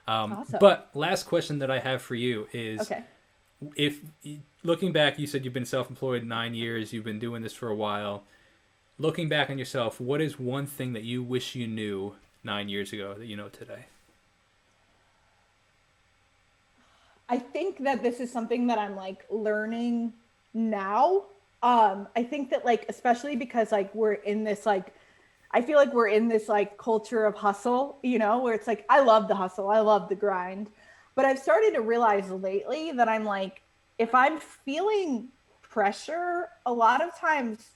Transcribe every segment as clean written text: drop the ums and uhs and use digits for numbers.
Awesome. But last question that I have for you is, Okay. if looking back, you said you've been self-employed 9 years, you've been doing this for a while. Looking back on yourself, what is one thing that you wish you knew 9 years ago that you know today? I think that this is something that I'm like learning now. I think that like, especially because like we're in this like, I feel like we're in this like culture of hustle, where it's like, I love the hustle, I love the grind. But I've started to realize lately that I'm like, if I'm feeling pressure, a lot of times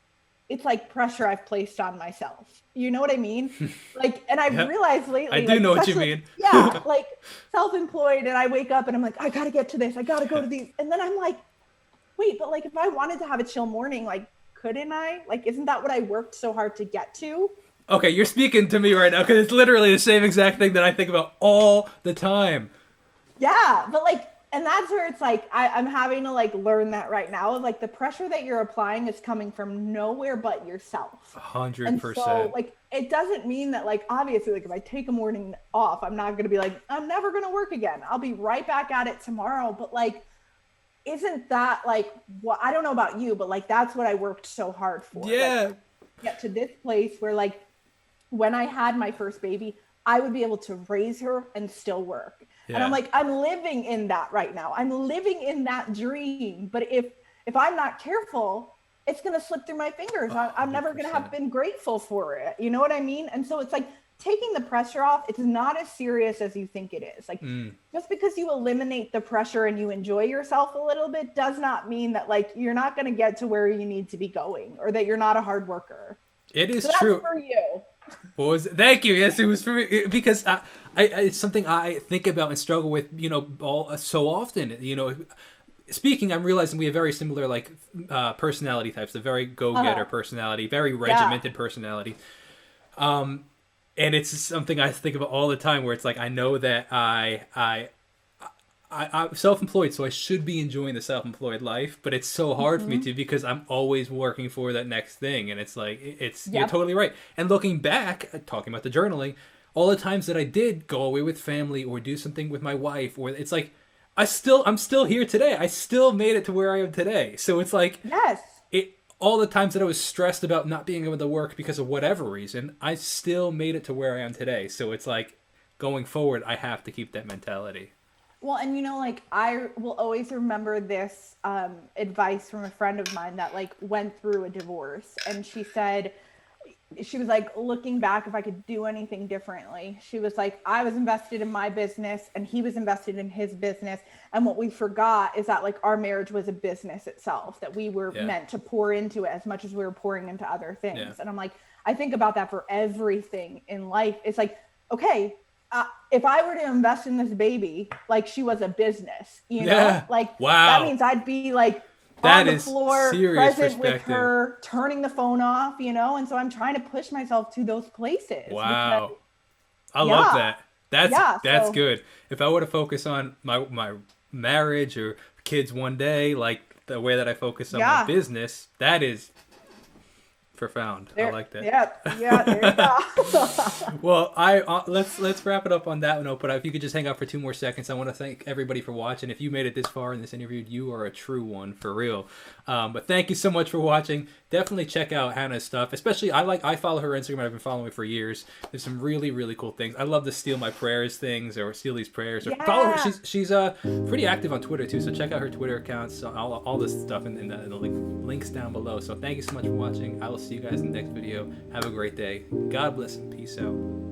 it's like pressure I've placed on myself. You know what I mean? Like, and I've Yeah, realized I lately, do like, know what you especially, mean. yeah, like self-employed, and I wake up and I'm like, I gotta get to this, I gotta go to these. And then I'm like, wait, but like if I wanted to have a chill morning, like, couldn't I? Like, isn't that what I worked so hard to get to? Okay, you're speaking to me right now because it's literally the same exact thing that I think about all the time. Yeah, but like, and that's where it's like I'm having to like learn that right now. Like the pressure that you're applying is coming from nowhere but yourself. Hundred And so percent. like it doesn't mean that like obviously like if I take a morning off, I'm not gonna be like, I'm never gonna work again. I'll be right back at it tomorrow. But like, isn't that like what I don't know about you, but like that's what I worked so hard for. Like Yeah. get to this place where like when I had my first baby, I would be able to raise her and still work. And I'm Yeah. like, I'm living in that right now. I'm living in that dream. But if I'm not careful, it's gonna slip through my fingers. I'm Hundred never gonna have percent. been grateful for it. You know what I mean? And so it's like taking the pressure off. It's not as serious as you think it is. Like Mm. just because you eliminate the pressure and you enjoy yourself a little bit does not mean that like you're not gonna get to where you need to be going or that you're not a hard worker. It So is that's true. for you. What was it? Thank you. Yes, it was for me because it's something I think about and struggle with. All so often. Speaking, I'm realizing we have very similar like personality types. A very go-getter Uh-huh. personality, very Yeah. regimented personality. And it's something I think about all the time. Where it's like I know that I'm self-employed, so I should be enjoying the self-employed life, but it's so hard for me Mm-hmm. to because I'm always working for that next thing, and it's like you're Yep. totally right. And looking back, talking about the journaling, all the times that I did go away with family or do something with my wife, or it's like I'm still here today. I still made it to where I am today. So it's like Yes. it all the times that I was stressed about not being able to work because of whatever reason, I still made it to where I am today. So it's like going forward, I have to keep that mentality. Well, and like I will always remember this advice from a friend of mine that like went through a divorce, and she was like looking back if I could do anything differently. She was like, I was invested in my business and he was invested in his business, and what we forgot is that like our marriage was a business itself, that we were Yeah. meant to pour into it as much as we were pouring into other Yeah. things. And I'm like, I think about that for everything in life. It's like, okay, if I were to invest in this baby, like she was a business, Yeah. like that Wow. means I'd be like on That the is floor, serious present with perspective. her, turning the phone off, and so I'm trying to push myself to those places because, Wow. I love yeah, that. That's yeah. that's So, good. If I were to focus on my marriage or kids one day, like the way that I focus on my yeah, business, that is profound. I there, like that. yeah, yeah, there you go. Well, I let's wrap it up on that note. But if you could just hang out for 2 more seconds, I want to thank everybody for watching. If you made it this far in this interview, you are a true one for real. But thank you so much for watching. Definitely check out Hannah's stuff. Especially, I follow her Instagram. I've been following her for years. There's some really really cool things. I love the steal my prayers things or steal these prayers or follow her. Yeah. She's pretty active on Twitter too. So check out her Twitter accounts. All this stuff in the links down below. So thank you so much for watching. I will see you guys in the next video. Have a great day. God bless and peace out.